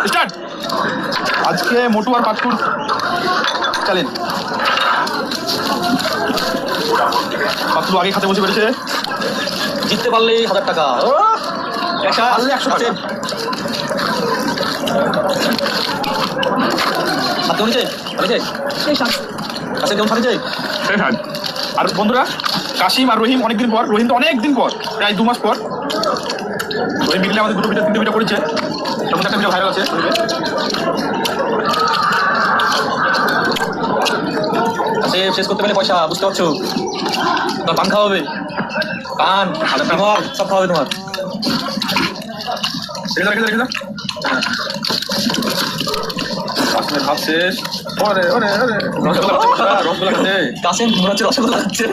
Start. আজকে মোটু আর পাটকুর challenge. Patlu আগে খাতে বসে পেরেছে, জিততে পারলেই 1000 টাকা, পারলে 100 টাকা। হাত কেমন নিচে কেমন থাকছে। আর বন্ধুরা, কাশিম আর রহিম অনেকদিন পর, রহিম তো অনেকদিন পর, প্রায় 2 মাস পর, রহিম মিলে আমাদের 2 ভিডিও 3 ভিডিও করেছে। তখন একটা ভিডিও ভাইরাল আছে। শেষ করতে পারলে পয়সা, বুঝতে পারছো? তোমার পান খাওয়া হবে, পান সব খাওয়া হবে তোমার। রেখে ভাব শেষ। ওরে ওরে ওরে, রসগোল্লা খাচ্ছে। কাসেম মনে হচ্ছে রসগোল্লা খাচ্ছে।